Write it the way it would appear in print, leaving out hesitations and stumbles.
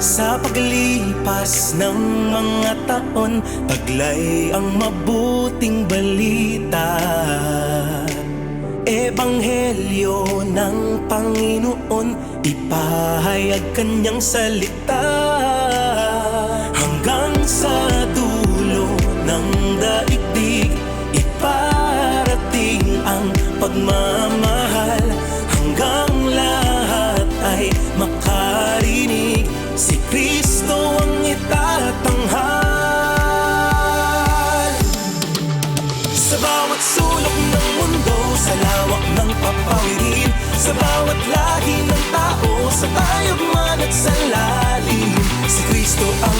Sa paglipas ng mga taon, taglay ang mabuting balita. Ebanghelyo ng Panginoon, ipahayag kanyang salita. Hanggang sa dulo ng daigdig, iparating ang pagmamahal. Hanggang lahat ay makarinig, si Kristo ang itatanghal. Sa bawat sulok ng mundo, sa lawak ng papawirin, sa bawat lahi ng tao, sa tayog man at sa lalim, si Kristo ang